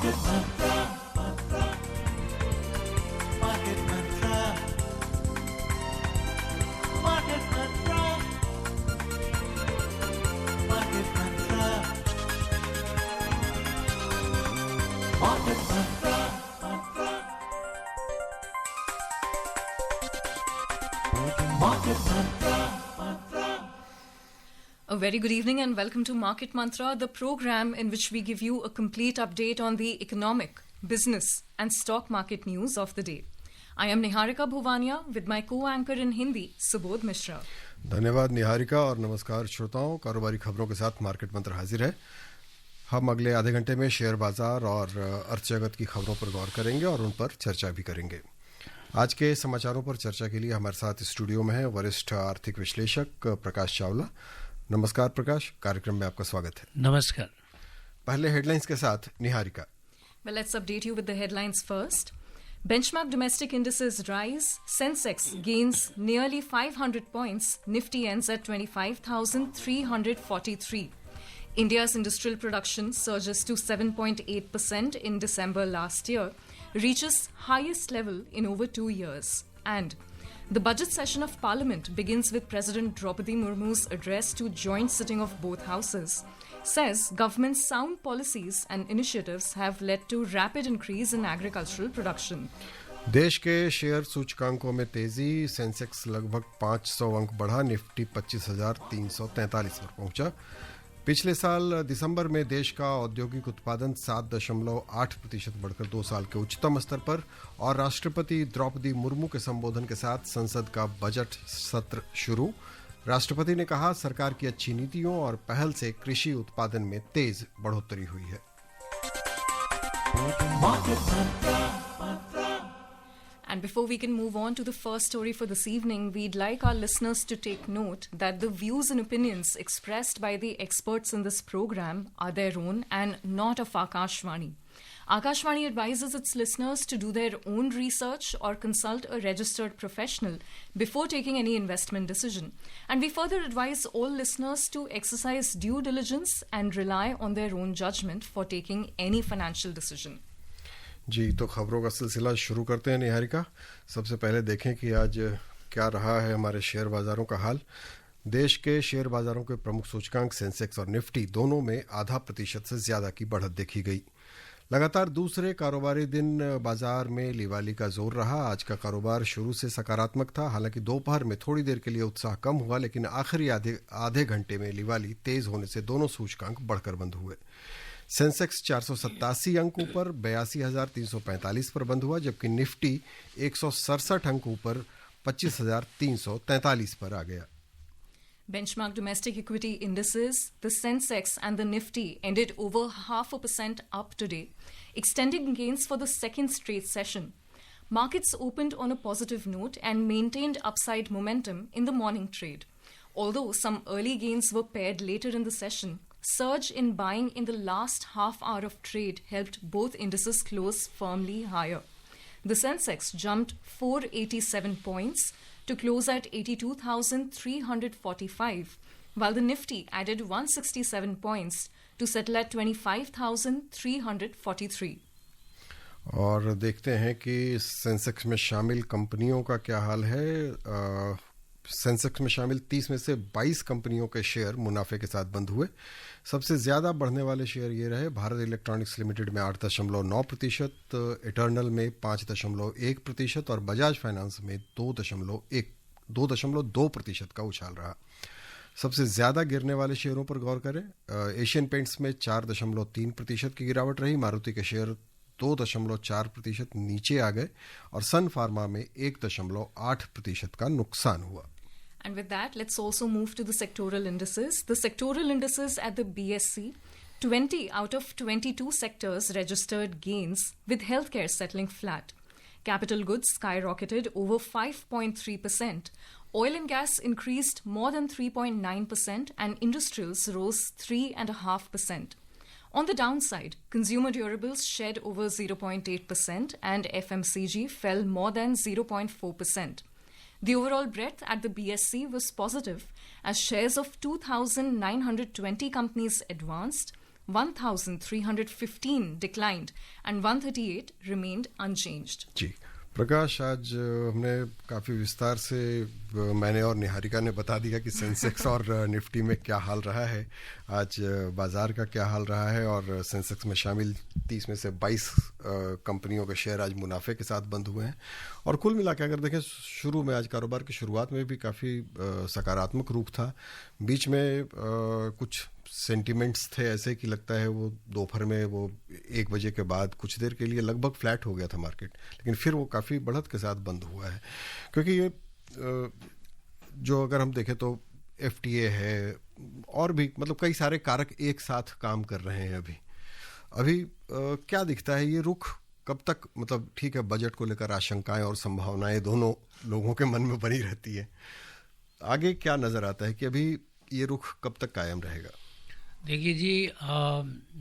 Market Mantra, Market Mantra, Market Mantra, Market Mantra, Market Mantra, Market Mantra. A very good evening and welcome to Market Mantra, the program in which we give you a complete update on the economic, business and stock market news of the day. I am Niharika Bhuvania with my co-anchor in Hindi, Subodh Mishra. धन्यवाद निहारिका और नमस्कार श्रोताओं। कारोबारी खबरों के साथ market मंत्र हाजिर है। हम अगले आधे घंटे में शेयर बाजार और अर्थजगत की खबरों पर गौर करेंगे और उन पर चर्चा भी करेंगे। आज के समाचारों पर चर्चा के लिए हमारे साथ स्टूडियो में है वरिष्ठ आर्थिक विश्लेषक प्रकाश चावला। नमस्कार प्रकाश, कार्यक्रम में आपका स्वागत है। नमस्कार। पहले हेडलाइंस के साथ Niharika. Well, let's update you with the headlines first. Benchmark domestic indices rise, Sensex gains nearly 500 points, Nifty ends at 25,343. India's industrial production surges to 7.8% in December last year, reaches highest level in over 2 years. And the budget session of Parliament begins with President Draupadi Murmu's address to joint sitting of both houses. Says government's sound policies and initiatives have led to rapid increase in agricultural production. देश के share सूचकांकों में तेजी, Sensex लगभग 500 अंक बढ़ा, Nifty 25,343 पर पहुंचा। पिछले साल दिसंबर में देश का औद्योगिक उत्पादन 7.8% बढ़कर 2 साल के उच्चतम स्तर पर और राष्ट्रपति द्रौपदी मुर्मू के संबोधन के साथ संसद का बजट सत्र शुरू। राष्ट्रपति ने कहा, सरकार की अच्छी नीतियों और पहल से कृषि उत्पादन में तेज बढ़ोतरी हुई है। And before we can move on to the first story for this evening, we'd like our listeners to take note that the views and opinions expressed by the experts in this program are their own and not of Akashvani. Akashvani advises its listeners to do their own research or consult a registered professional before taking any investment decision. And we further advise all listeners to exercise due diligence and rely on their own judgment for taking any financial decision. जी, तो खबरों का सिलसिला शुरू करते हैं निहारिका। सबसे पहले देखें कि आज क्या रहा है हमारे शेयर बाजारों का हाल। देश के शेयर बाजारों के प्रमुख सूचकांक सेंसेक्स और निफ्टी दोनों में 0.5% से ज्यादा की बढ़त देखी गई। लगातार दूसरे कारोबारी दिन बाजार में लिवाली का जोर रहा। आज का कारोबार शुरू से सकारात्मक था, हालांकि दोपहर में थोड़ी देर के लिए उत्साह कम हुआ, लेकिन आखिरी आधे घंटे में लिवाली तेज होने से दोनों सूचकांक बढ़कर बंद हुए। सेंसेक्स 487 अंक ऊपर 82,345 पर बंद हुआ, जबकि निफ्टी 167 अंक ऊपर 25,343 पर आ गया। Benchmark domestic equity indices, the Sensex and the Nifty ended over 0.5% up today, extending gains for the second straight session. Markets opened on a positive note and maintained upside momentum in the morning trade. Although some early gains were paired later in the session, surge in buying in the last half hour of trade helped both indices close firmly higher. The Sensex jumped 487 points to close at 82,345, while the Nifty added 167 points to settle at 25,343. और देखते हैं कि Sensex में शामिल कंपनियों का क्या हाल है। सेंसेक्स में शामिल 30 में से 22 कंपनियों के शेयर मुनाफे के साथ बंद हुए। सबसे ज्यादा बढ़ने वाले शेयर ये रहे, भारत इलेक्ट्रॉनिक्स लिमिटेड में 8.9%, इटर्नल में 5.1% और बजाज फाइनेंस में 2.2% का उछाल रहा। सबसे ज्यादा गिरने वाले शेयरों पर गौर करें। एशियन पेंट्स में 4.3% की गिरावट रही, मारुति के शेयर 2.4% नीचे आ गए और सन फार्मा में 1.8% का नुकसान हुआ। And with that, let's also move to the sectoral indices. The sectoral indices at the BSE, 20 out of 22 sectors registered gains, with healthcare settling flat. Capital goods skyrocketed over 5.3%. Oil and gas increased more than 3.9% and industrials rose 3.5%. On the downside, consumer durables shed over 0.8% and FMCG fell more than 0.4%. The overall breadth at the BSE was positive as shares of 2,920 companies advanced, 1,315 declined and 138 remained unchanged. जी प्रकाश, आज हमने काफ़ी विस्तार से मैंने और निहारिका ने बता दिया कि सेंसेक्स और निफ्टी में क्या हाल रहा है, आज बाज़ार का क्या हाल रहा है। और सेंसेक्स में शामिल 30 में से 22 कंपनियों के शेयर आज मुनाफे के साथ बंद हुए हैं। और कुल मिला के अगर देखें, शुरू में आज कारोबार की शुरुआत में भी काफ़ी सकारात्मक रुख था। बीच में कुछ सेंटिमेंट्स थे ऐसे कि लगता है वो दोपहर में वो 1 बजे के बाद कुछ देर के लिए लगभग फ्लैट हो गया था मार्केट, लेकिन फिर वो काफ़ी बढ़त के साथ बंद हुआ है। क्योंकि ये जो अगर हम देखें तो FTA है और भी मतलब कई सारे कारक एक साथ काम कर रहे हैं। अभी क्या दिखता है ये रुख कब तक, मतलब ठीक है बजट को लेकर आशंकाएं और संभावनाएं दोनों लोगों के मन में बनी रहती है, आगे क्या नज़र आता है कि अभी ये रुख कब तक कायम रहेगा? देखिए जी,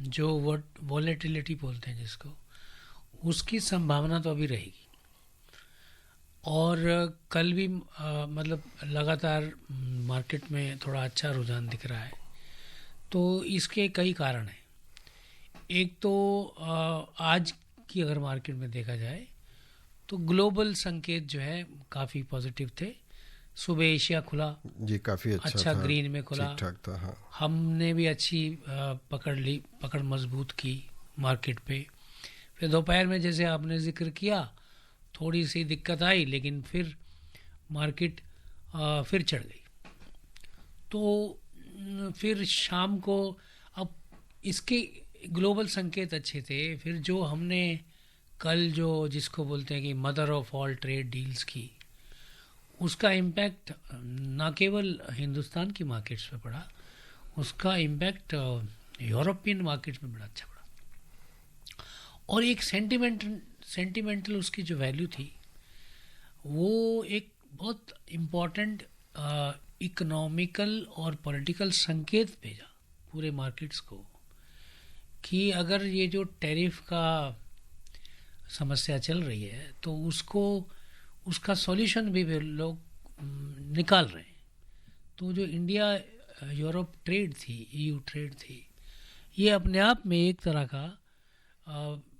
जो वॉलेटिलिटी बोलते हैं जिसको, उसकी संभावना तो अभी रहेगी। और कल भी मतलब लगातार मार्केट में थोड़ा अच्छा रुझान दिख रहा है। तो इसके कई कारण हैं। एक तो आज की अगर मार्केट में देखा जाए तो ग्लोबल संकेत जो है काफ़ी पॉजिटिव थे। सुबह एशिया खुला जी, काफ़ी अच्छा था, ग्रीन में खुला, ठीक-ठाक था। हाँ, हमने भी अच्छी पकड़ मजबूत की मार्केट पे। फिर दोपहर में जैसे आपने जिक्र किया थोड़ी सी दिक्कत आई, लेकिन फिर मार्केट फिर चढ़ गई। तो फिर शाम को, अब इसके ग्लोबल संकेत अच्छे थे। फिर जो हमने कल जिसको बोलते हैं कि mother of all trade deals की, उसका इम्पैक्ट न केवल हिंदुस्तान की मार्केट्स पे पड़ा, उसका इम्पैक्ट यूरोपियन मार्केट्स में बड़ा अच्छा पड़ा। और एक सेंटिमेंटल उसकी जो वैल्यू थी, वो एक बहुत इम्पॉर्टेंट इकोनॉमिकल और पॉलिटिकल संकेत भेजा पूरे मार्केट्स को कि अगर ये जो टैरिफ का समस्या चल रही है तो उसका सॉल्यूशन भी लोग निकाल रहे हैं। तो जो इंडिया यूरोप ट्रेड थी, EU ट्रेड थी, ये अपने आप में एक तरह का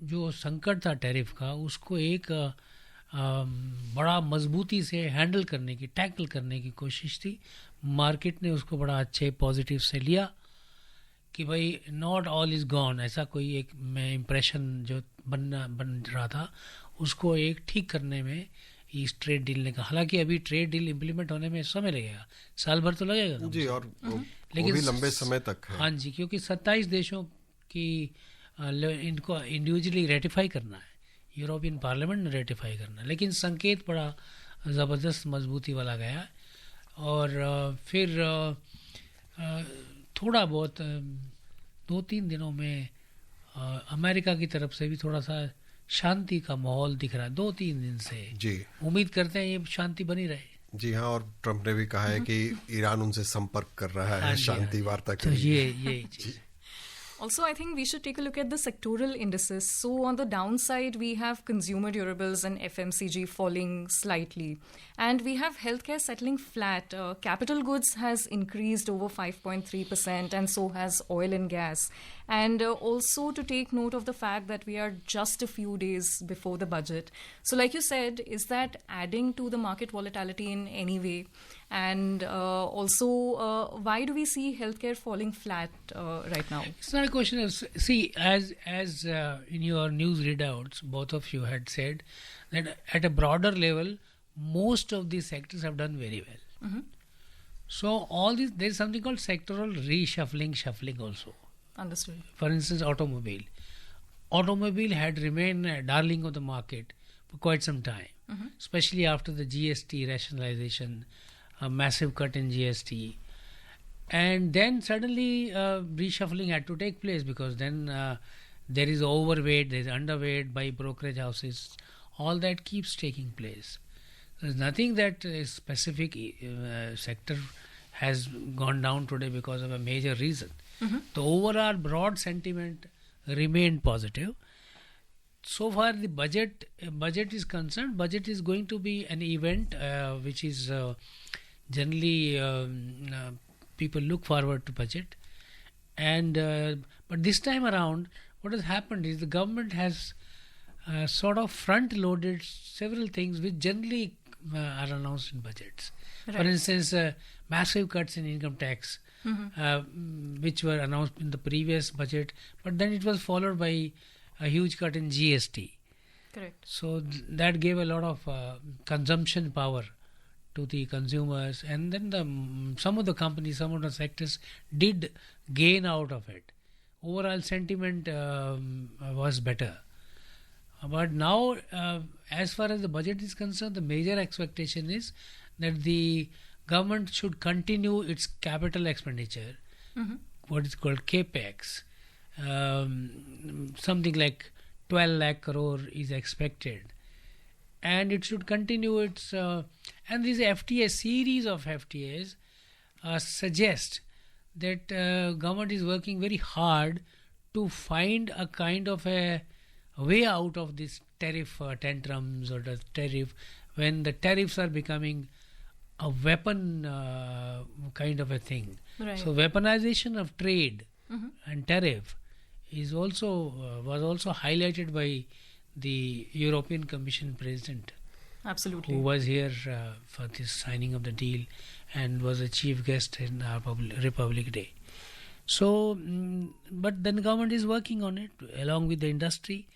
जो संकट था टैरिफ का, उसको एक बड़ा मजबूती से हैंडल करने की, टैकल करने की कोशिश थी। मार्केट ने उसको बड़ा अच्छे पॉजिटिव से लिया कि भाई नॉट ऑल इज़ गॉन, ऐसा कोई एक मैं इम्प्रेशन जो बन रहा था, उसको एक ठीक करने में इस ट्रेड डील ने कहा। हालांकि अभी ट्रेड डील इम्प्लीमेंट होने में समय लगेगा, साल भर तो लगेगा जी, और लेकिन वो भी लंबे समय तक है। हाँ जी, क्योंकि 27 देशों की इनको इंडिविजुअली रेटिफाई करना है, यूरोपियन पार्लियामेंट ने रेटिफाई करना है। लेकिन संकेत बड़ा ज़बरदस्त मजबूती वाला गया। और फिर थोड़ा बहुत 2-3 दिनों में अमेरिका की तरफ से भी थोड़ा सा शांति का माहौल दिख रहा है 2-3 दिन से। जी, उम्मीद करते हैं ये शांति बनी रहे। जी हाँ, और ट्रम्प ने भी कहा है कि ईरान उनसे संपर्क कर रहा है शांति वार्ता के तो लिए। ये चीज़। Also, I think we should take a look at the sectoral indices. So, on the downside, we have consumer durables and FMCG falling slightly. And we have healthcare settling flat. Capital goods has increased over 5.3%, and so has oil and gas. And also to take note of the fact that we are just a few days before the budget. So, like you said, is that adding to the market volatility in any way? And also, why do we see healthcare falling flat right now? It's not a question of, see, as in your news readouts, both of you had said that at a broader level, most of these sectors have done very well. Mm-hmm. So all this, there is something called sectoral shuffling also. Understood. For instance, automobile had remained a darling of the market for quite some time, especially after the GST rationalization, a massive cut in GST. And then suddenly reshuffling had to take place, because then there is overweight, there is underweight by brokerage houses. All that keeps taking place. There is nothing that a specific sector has gone down today because of a major reason. The overall broad sentiment remained positive. So far the budget is concerned, budget is going to be an event which is generally people look forward to budget, and But this time around, what has happened is the government has sort of front-loaded several things which generally are announced in budgets. For Right. instance, massive cuts in income tax, which were announced in the previous budget, but then it was followed by a huge cut in GST. Correct. So that gave a lot of consumption power to the consumers, and then some of the companies, some of the sectors did gain out of it. Overall sentiment was better. But now, as far as the budget is concerned, the major expectation is that the government should continue its capital expenditure, what is called capex. Something like 12 lakh crore is expected, and it should continue its and these FTA series of FTAs suggest that government is working very hard to find a kind of a way out of this tariff tantrums, or the tariff, when the tariffs are becoming a weapon kind of a thing. Right. So weaponization of trade and tariff is also was also highlighted by the European Commission President, Absolutely. who was here for this signing of the deal and was a chief guest in our Republic Day. So, but then the government is working on it along with the industry,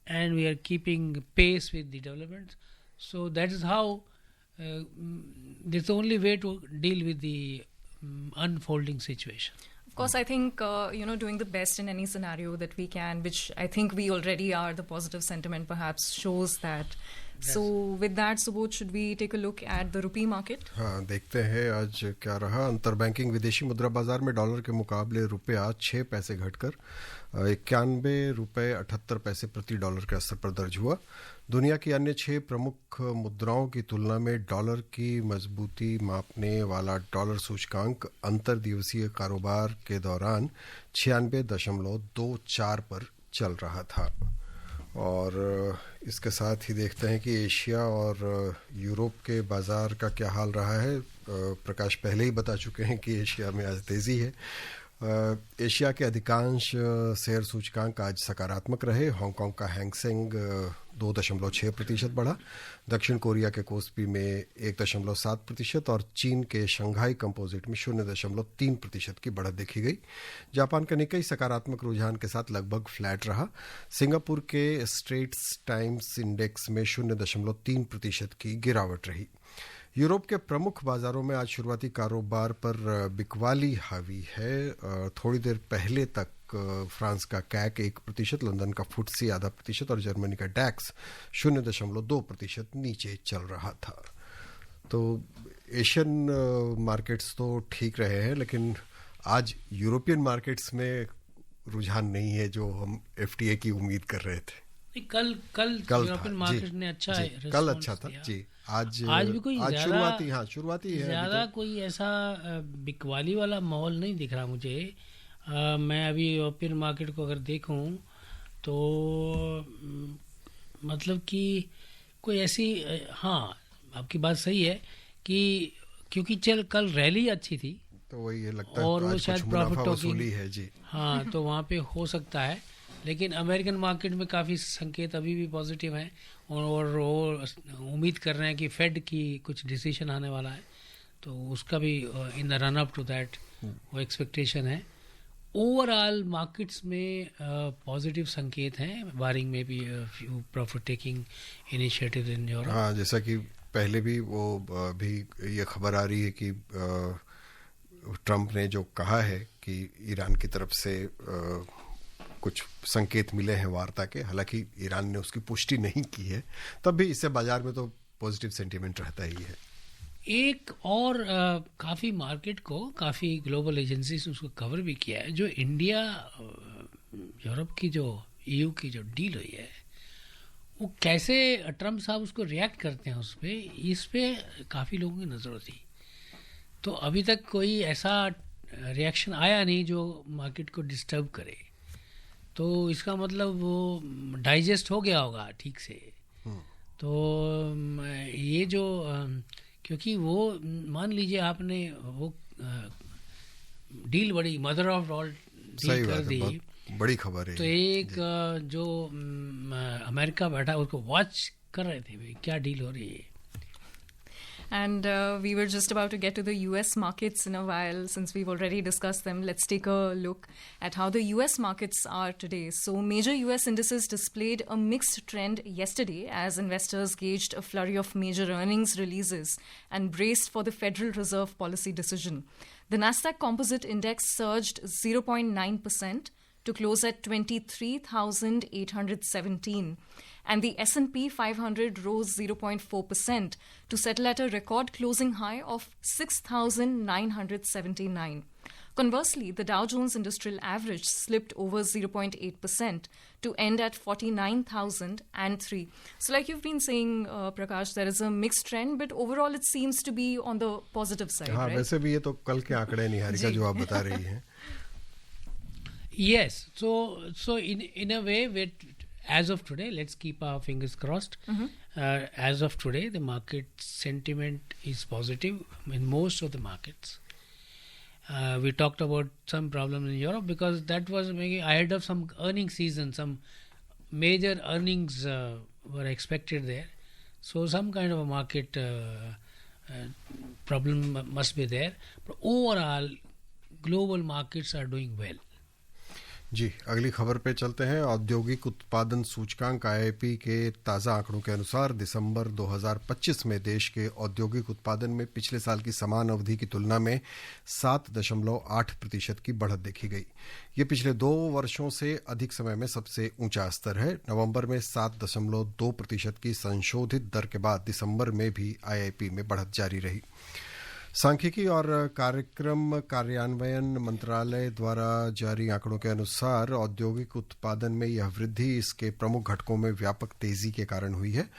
and we are keeping pace with the developments. So that is how that's the only way to deal with the unfolding situation. Of course, I think, doing the best in any scenario that we can, which I think we already are, the positive sentiment perhaps shows that. Yes. So with that, Subodh, should we take a look at the rupee market? हाँ, देखते हैं आज क्या रहा। अंतर banking विदेशी मुद्रा बाजार में डॉलर के मुकाबले रुपये आज 6 पैसे घटकर 91 रुपये 78 पैसे प्रति डॉलर के स्तर पर दर्ज हुआ। दुनिया की अन्य 6 प्रमुख मुद्राओं की तुलना में डॉलर की मजबूती मापने वाला डॉलर सूचकांक अंतर दिवसीय कारोबार के दौरान 96.24 पर चल रहा था। और इसके साथ ही देखते हैं कि एशिया और यूरोप के बाज़ार का क्या हाल रहा है। प्रकाश पहले ही बता चुके हैं कि एशिया में आज तेज़ी है। एशिया के अधिकांश शेयर सूचकांक आज सकारात्मक रहे। हांगकांग का हैंगसेंग 2.6% बढ़ा, दक्षिण कोरिया के कोस्पी में 1.7% और चीन के शंघाई कंपोजिट में 0.3% की बढ़त देखी गई। जापान का निक्केई सकारात्मक रुझान के साथ लगभग फ्लैट रहा। सिंगापुर के स्ट्रेट्स टाइम्स इंडेक्स में 0.3% की गिरावट रही। यूरोप के प्रमुख बाजारों में आज शुरुआती कारोबार पर बिकवाली हावी है। थोड़ी देर पहले तक फ्रांस का कैक 1%, लंदन का फुटसी 0.5% और जर्मनी का डैक्स 0.2% नीचे चल रहा था। तो एशियन मार्केट्स तो ठीक रहे हैं, लेकिन आज यूरोपियन मार्केट्स में रुझान नहीं है जो हम एफटीए की उम्मीद कर रहे थे। कल यूरोपियन मार्केट ने अच्छा कल अच्छा था जी। आज भी कोई शुरुआती है, ज्यादा कोई ऐसा बिकवाली वाला माहौल नहीं दिख रहा मुझे। मैं अभी यूरोपियन मार्केट को अगर देखूं तो मतलब कि कोई ऐसी, हाँ आपकी बात सही है कि क्योंकि कल रैली अच्छी थी तो वही ये लगता है और वो आज शायद कुछ प्रॉफिट मुनाफा टॉकिंग वसूली है जी। हाँ तो वहाँ पे हो सकता है, लेकिन अमेरिकन मार्केट में काफ़ी संकेत अभी भी पॉजिटिव हैं और वो उम्मीद कर रहे हैं कि फेड की कुछ डिसीजन आने वाला है, तो उसका भी in the run up to that वो एक्सपेक्टेशन है। ओवरऑल मार्केट्स में पॉजिटिव संकेत हैं, बारिंग में भी few profit taking initiative in Europe. हाँ, जैसा कि पहले भी वो भी ये खबर आ रही है कि ट्रंप ने जो कहा है कि ईरान की तरफ से कुछ संकेत मिले हैं वार्ता के, हालांकि ईरान ने उसकी पुष्टि नहीं की है, तब भी इससे बाजार में तो पॉजिटिव सेंटीमेंट रहता ही है। एक और काफ़ी मार्केट को काफ़ी ग्लोबल एजेंसीज उसको कवर भी किया है, जो इंडिया यूरोप की जो ईयू की जो डील हुई है वो कैसे ट्रंप साहब उसको रिएक्ट करते हैं इस पे काफ़ी लोगों की नज़र थी। तो अभी तक कोई ऐसा रिएक्शन आया नहीं जो मार्केट को डिस्टर्ब करे, तो इसका मतलब वो डाइजेस्ट हो गया होगा ठीक से। तो ये जो क्योंकि वो मान लीजिए आपने वो डील बड़ी मदर ऑफ ऑल डील कर दी, बड़ी खबर है तो ये। एक जो अमेरिका बैठा उसको वॉच कर रहे थे भाई क्या डील हो रही है. And we were just about to get to the US markets in a while. Since we've already discussed them, let's take a look at how the US markets are today. So, major US indices displayed a mixed trend yesterday as investors gauged a flurry of major earnings releases and braced for the Federal Reserve policy decision. The Nasdaq Composite Index surged 0.9% to close at 23,817. And the S&P 500 rose 0.4% to settle at a record closing high of 6,979. Conversely, the Dow Jones Industrial Average slipped over 0.8% to end at 49,003. So like you've been saying, Prakash, there is a mixed trend, but overall it seems to be on the positive side, हाँ, right? वैसे भी ये तो कल के आंकड़े निहारिका जो आप बता रही हैं. Yes, so in a way, as of today, let's keep our fingers crossed. As of today, the market sentiment is positive in most of the markets. We talked about some problems in Europe because that was maybe ahead of some earnings season. Some major earnings were expected there. So some kind of a market problem must be there. But overall, global markets are doing well. जी, अगली खबर पे चलते हैं. औद्योगिक उत्पादन सूचकांक IIP के ताज़ा आंकड़ों के अनुसार दिसंबर 2025 में देश के औद्योगिक उत्पादन में पिछले साल की समान अवधि की तुलना में 7.8% की बढ़त देखी गई. ये पिछले 2 वर्षों से अधिक समय में सबसे ऊंचा स्तर है. नवंबर में 7.2% की संशोधित दर के बाद दिसंबर में भी आईआईपी में बढ़त जारी रही. सांख्यिकी और कार्यक्रम कार्यान्वयन मंत्रालय द्वारा जारी आंकड़ों के अनुसार औद्योगिक उत्पादन में यह वृद्धि इसके प्रमुख घटकों में व्यापक तेजी के कारण हुई है.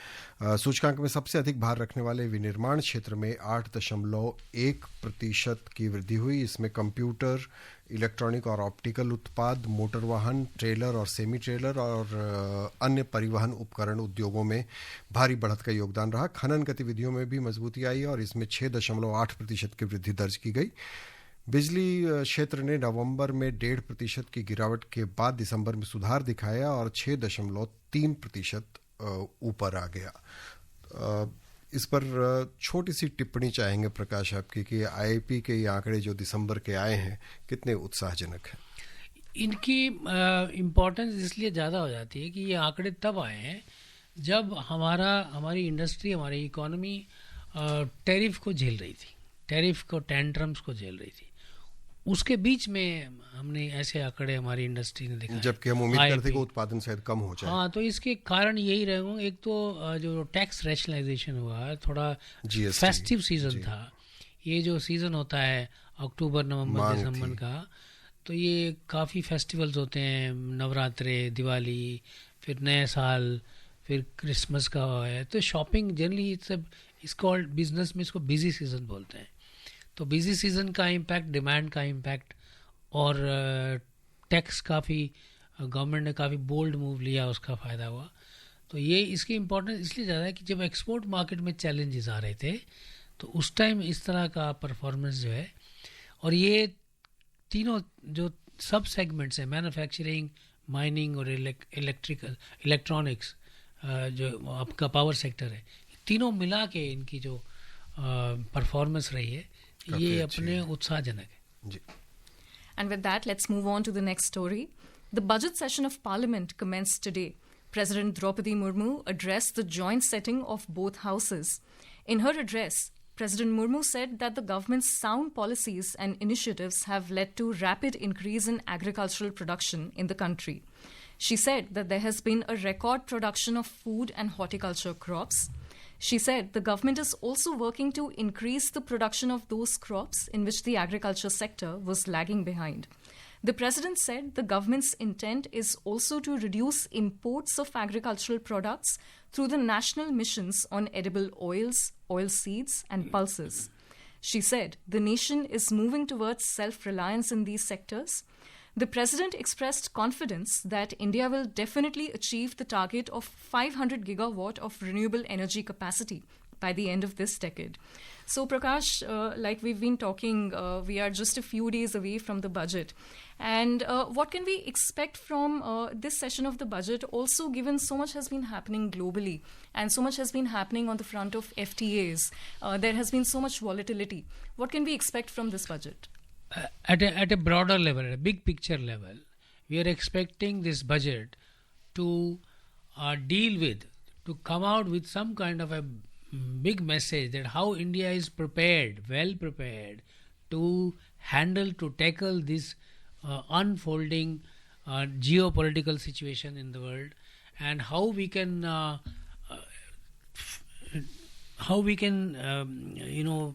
सूचकांक में सबसे अधिक भार रखने वाले विनिर्माण क्षेत्र में 8.1% की वृद्धि हुई. इसमें कंप्यूटर, इलेक्ट्रॉनिक और ऑप्टिकल उत्पाद, मोटर वाहन, ट्रेलर और सेमी ट्रेलर और अन्य परिवहन उपकरण उद्योगों में भारी बढ़त का योगदान रहा. खनन गतिविधियों में भी मजबूती आई और इसमें 6.8% की वृद्धि दर्ज की गई. बिजली क्षेत्र ने नवंबर में 1.5% की गिरावट के बाद दिसंबर में सुधार दिखाया और 6.3% ऊपर आ गया. इस पर छोटी सी टिप्पणी चाहेंगे प्रकाश आपकी कि आईआईपी के ये आंकड़े जो दिसंबर के आए हैं कितने उत्साहजनक हैं. इनकी इम्पोर्टेंस इसलिए ज़्यादा हो जाती है कि ये आंकड़े तब आए हैं जब हमारी इंडस्ट्री, हमारी इकोनॉमी टैरिफ को झेल रही थी, टैरिफ को, टेंट्रम्स को झेल रही थी. उसके बीच में हमने ऐसे आंकड़े हमारी इंडस्ट्री ने देखा, जबकि हम उम्मीद करते कि उत्पादन शायद कम हो जाए. हाँ, तो इसके कारण यही रहेंगे. एक तो जो टैक्स रैशनलाइजेशन हुआ, थोड़ा फेस्टिव सीजन था. ये जो सीजन होता है अक्टूबर, नवंबर, दिसंबर का, तो ये काफ़ी फेस्टिवल्स होते हैं. नवरात्रे, दिवाली, फिर नए साल, फिर क्रिसमस का है. तो शॉपिंग जनरली सब इस कॉल्ड बिजनेस में इसको बिजी सीजन बोलते हैं. तो बिजी सीजन का इम्पैक्ट, डिमांड का इम्पैक्ट और टैक्स काफ़ी, गवर्नमेंट ने काफ़ी बोल्ड मूव लिया, उसका फ़ायदा हुआ. तो ये इसकी इम्पोर्टेंस इसलिए ज़्यादा है कि जब एक्सपोर्ट मार्केट में चैलेंजेस आ रहे थे तो उस टाइम इस तरह का परफॉर्मेंस जो है, और ये तीनों जो सब सेगमेंट्स हैं, मैन्युफैक्चरिंग, माइनिंग और इलेक्ट्रॉनिक्स, जो आपका पावर सेक्टर है, तीनों मिला के इनकी जो परफॉर्मेंस रही है ये अपने उत्साहजनक है. And with that, let's move on to the next story. The budget session of Parliament commenced today. President Draupadi Murmu addressed the joint sitting of both houses. In her address, President Murmu said that the government's sound policies and initiatives have led to rapid increase in agricultural production in the country. She said that there has been a record production of food and horticulture crops. She said the government is also working to increase the production of those crops in which the agriculture sector was lagging behind. The president said the government's intent is also to reduce imports of agricultural products through the national missions on edible oils, oilseeds, and pulses. She said the nation is moving towards self-reliance in these sectors. The president expressed confidence that India will definitely achieve the target of 500 gigawatt of renewable energy capacity by the end of this decade. So, Prakash, like we've been talking, we are just a few days away from the budget. And what can we expect from this session of the budget, also given so much has been happening globally and so much has been happening on the front of FTAs? There has been so much volatility. What can we expect from this budget? At a broader level, at a big picture level, we are expecting this budget to come out with some kind of a big message that how India is well prepared to tackle this unfolding geopolitical situation in the world, and how we can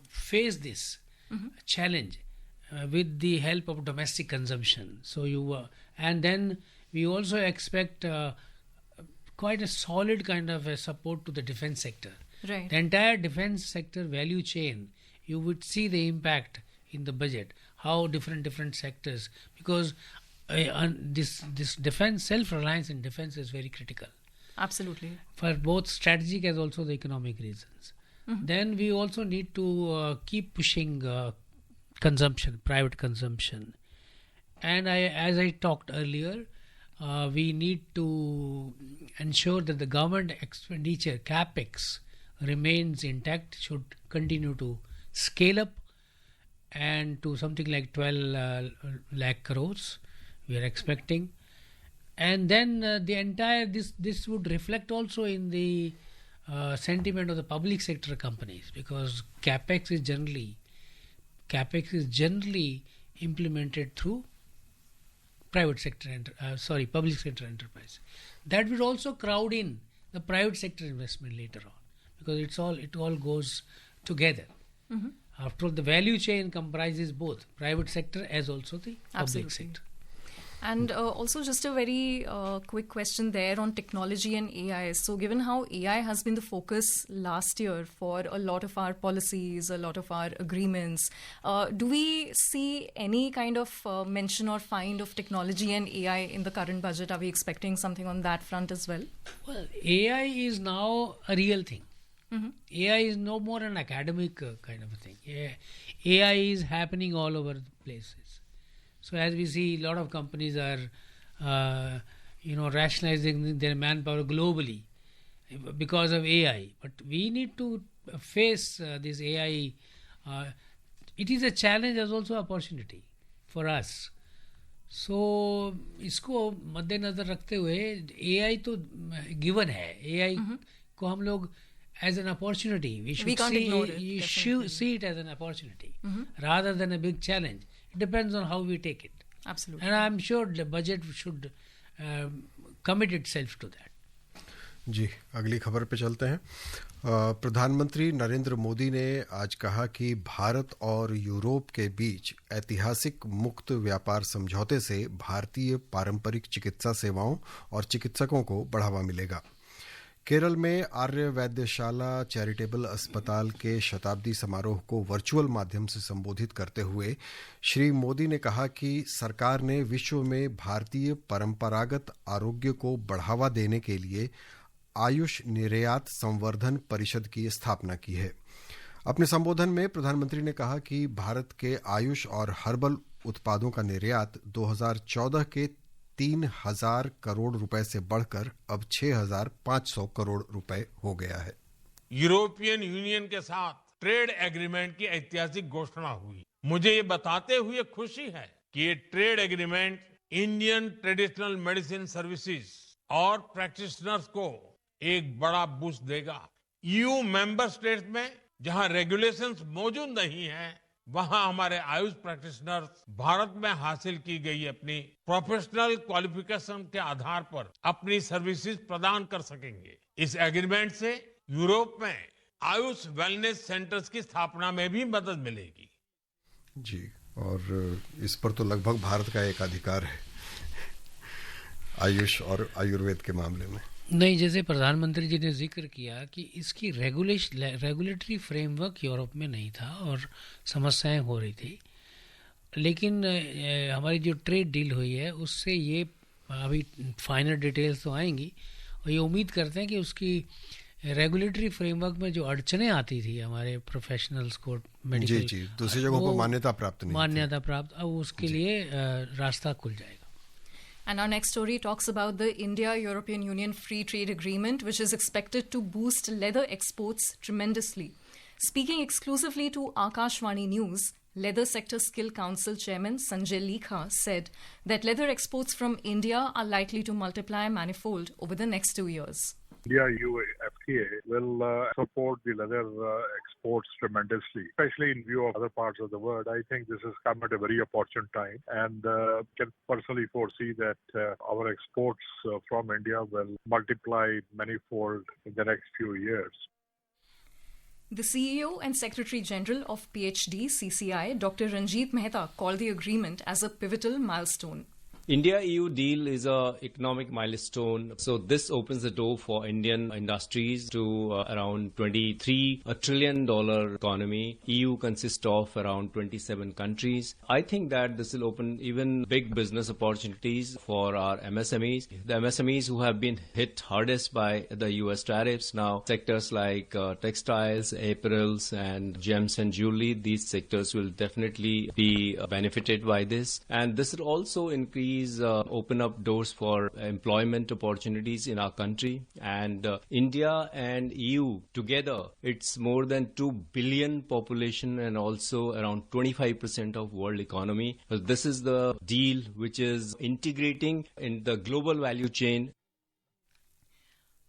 face this challenge with the help of domestic consumption. So and then we also expect quite a solid kind of a support to the defense sector. Right. The entire defense sector value chain, you would see the impact in the budget, how different sectors, because this defense, self-reliance in defense is very critical. Absolutely. For both strategic as also the economic reasons. Then we also need to keep pushing consumption, private consumption. And as I talked earlier, we need to ensure that the government expenditure, CapEx, remains intact, should continue to scale up, and to something like 12 lakh crores we are expecting. And then the entire this would reflect also in the sentiment of the public sector companies, because capex is generally implemented through public sector enterprise. That would also crowd in the private sector investment later on, because it all goes together. After all, the value chain comprises both private sector as also the public sector. And also just a very quick question there on technology and AI. So given how AI has been the focus last year for a lot of our policies, a lot of our agreements, do we see any kind of mention or find of technology and AI in the current budget? Are we expecting something on that front as well? Well, AI is now a real thing. AI is no more an academic kind of a thing. AI is happening all over the places. So as we see, a lot of companies are, rationalizing their manpower globally because of AI. But we need to face this AI. It is a challenge as also opportunity for us. So इसको मद्देनजर रखते हुए AI तो given है. AI को हम लोग as an opportunity, we should see it as an opportunity rather than a big challenge. It depends on how we take it. Absolutely. And I'm sure the budget should commit itself to that. जी, अगली खबर पे चलते हैं। प्रधानमंत्री नरेंद्र मोदी ने आज कहा कि भारत और यूरोप के बीच ऐतिहासिक मुक्त व्यापार समझौते से भारतीय पारंपरिक चिकित्सा सेवाओं और चिकित्सकों को बढ़ावा मिलेगा। केरल में आर्य वैद्यशाला चैरिटेबल अस्पताल के शताब्दी समारोह को वर्चुअल माध्यम से संबोधित करते हुए श्री मोदी ने कहा कि सरकार ने विश्व में भारतीय परंपरागत आरोग्य को बढ़ावा देने के लिए आयुष निर्यात संवर्धन परिषद की स्थापना की है। अपने संबोधन में प्रधानमंत्री ने कहा कि भारत के आयुष और हर्बल उत्पादों का निर्यात 2014 के 3,000 करोड़ रुपए से बढ़कर अब 6,500 करोड़ रुपए हो गया है। यूरोपियन यूनियन के साथ ट्रेड एग्रीमेंट की ऐतिहासिक घोषणा हुई। मुझे ये बताते हुए खुशी है कि ये trade agreement Indian traditional medicine services और प्रैक्टिशनर्स को एक बड़ा बूस्ट देगा। ईयू मेंबर स्टेट्स में जहां रेगुलेशंस मौजूद नहीं हैं, वहां हमारे आयुष प्रैक्टिशनर्स भारत में हासिल की गई अपनी प्रोफेशनल क्वालिफिकेशन के आधार पर अपनी सर्विसेज प्रदान कर सकेंगे। इस एग्रीमेंट से यूरोप में आयुष वेलनेस सेंटर्स की स्थापना में भी मदद मिलेगी। जी, और इस पर तो लगभग भारत का एक अधिकार है आयुष और आयुर्वेद के मामले में। नहीं, जैसे प्रधानमंत्री जी ने जिक्र किया कि इसकी रेगुलेटरी फ्रेमवर्क यूरोप में नहीं था और समस्याएं हो रही थी, लेकिन हमारी जो ट्रेड डील हुई है उससे ये अभी फाइनल डिटेल्स तो आएंगी और ये उम्मीद करते हैं कि उसकी रेगुलेटरी फ्रेमवर्क में जो अड़चने आती थी हमारे प्रोफेशनल्स को मेडिकल, जी दूसरी जगहों पर मान्यता प्राप्त नहीं, मान्यता प्राप्त, अब उसके लिए रास्ता खुल जाएगा. And our next story talks about the India-European Union Free Trade Agreement, which is expected to boost leather exports tremendously. Speaking exclusively to Akashvani News, Leather Sector Skill Council Chairman Sanjay Likha said that leather exports from India are likely to multiply manifold over the next 2 years. India-EU FTA will support the leather exports tremendously, especially in view of other parts of the world. I think this has come at a very opportune time, and can personally foresee that our exports from India will multiply manifold in the next few years. The CEO and Secretary General of PhD CCI, Dr. Ranjit Mehta, called the agreement as a pivotal milestone. India-EU deal is a economic milestone. So this opens the door for Indian industries to around $23 trillion economy. EU consists of around 27 countries. I think that this will open even big business opportunities for our MSMEs. The MSMEs who have been hit hardest by the US tariffs now, sectors like textiles, apparels and gems and jewelry, these sectors will definitely be benefited by this. And this will also increase open up doors for employment opportunities in our country. And India and EU together, it's more than 2 billion population and also around 25% of world economy. This is the deal which is integrating in the global value chain.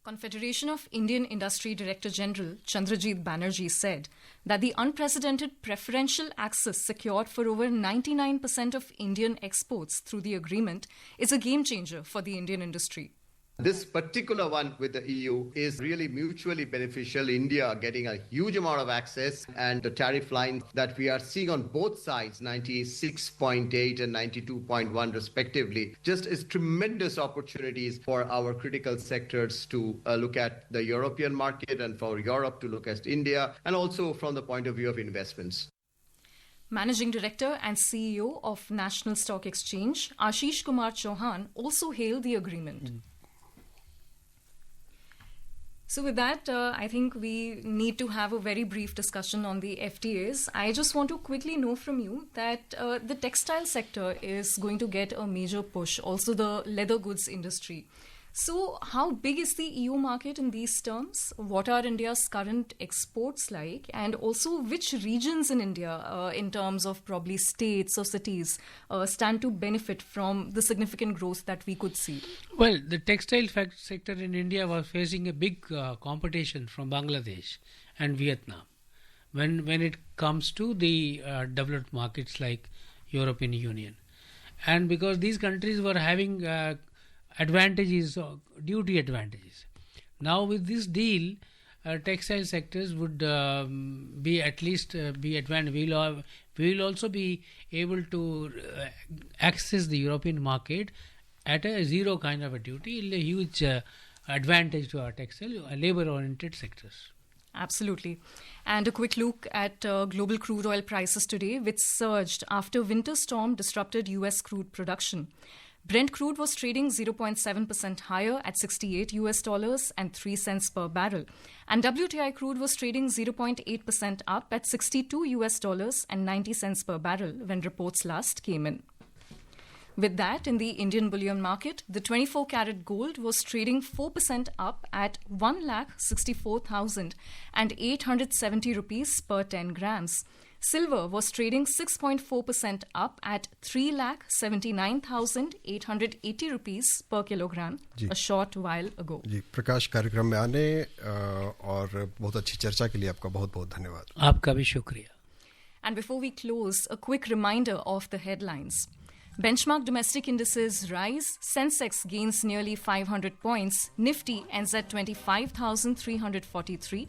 Confederation of Indian Industry Director General Chandrajit Banerjee said that the unprecedented preferential access secured for over 99% of Indian exports through the agreement is a game changer for the Indian industry. This particular one with the EU is really mutually beneficial. India getting a huge amount of access, and the tariff lines that we are seeing on both sides, 96.8 and 92.1 respectively, just is tremendous opportunities for our critical sectors to look at the European market and for Europe to look at India, and also from the point of view of investments. Managing Director and CEO of National Stock Exchange, Ashish Kumar Chauhan, also hailed the agreement. So with that, I think we need to have a very brief discussion on the FTAs. I just want to quickly know from you that the textile sector is going to get a major push, also the leather goods industry. So how big is the EU market in these terms? What are India's current exports like? And also which regions in India, in terms of probably states or cities, stand to benefit from the significant growth that we could see? Well, the textile sector in India was facing a big competition from Bangladesh and Vietnam when it comes to the developed markets like European Union. And because these countries were having advantages, duty advantages. Now with this deal, textile sectors would be at least be advantaged. We will also be able to access the European market at a zero kind of a duty, a huge advantage to our textile, labor-oriented sectors. Absolutely. And a quick look at global crude oil prices today, which surged after winter storm disrupted US crude production. Brent crude was trading 0.7% higher at $68 and 3 cents per barrel. And WTI crude was trading 0.8% up at $62 and 90 cents per barrel when reports last came in. With that, in the Indian bullion market, the 24-carat gold was trading 4% up at 1,64,870 rupees per 10 grams. Silver was trading 6.4% up at 3,79,880 rupees per kilogram a short while ago. जी, प्रकाश कार्यक्रम में आने और बहुत अच्छी चर्चा के लिए आपका बहुत-बहुत धन्यवाद. आपका भी शुक्रिया. And before we close, a quick reminder of the headlines. Benchmark domestic indices rise, Sensex gains nearly 500 points, Nifty ends at 25,343.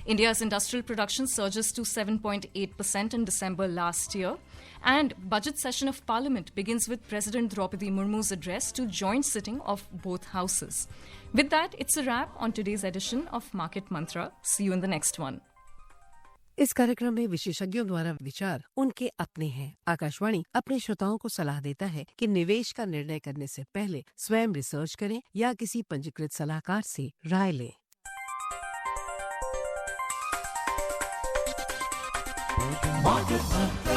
India's industrial production surges to 7.8% in December last year. And budget session of Parliament begins with President Draupadi Murmu's address to joint sitting of both houses. With that, it's a wrap on today's edition of Market Mantra. See you in the next one. इस कार्यक्रम में विशेषज्ञों द्वारा विचार उनके अपने हैं। आकाशवाणी अपने श्रोताओं को सलाह देता है कि निवेश का निर्णय करने से पहले स्वयं रिसर्च करें या किसी पंजीकृत सलाहकार से राय लें। Market Mantra.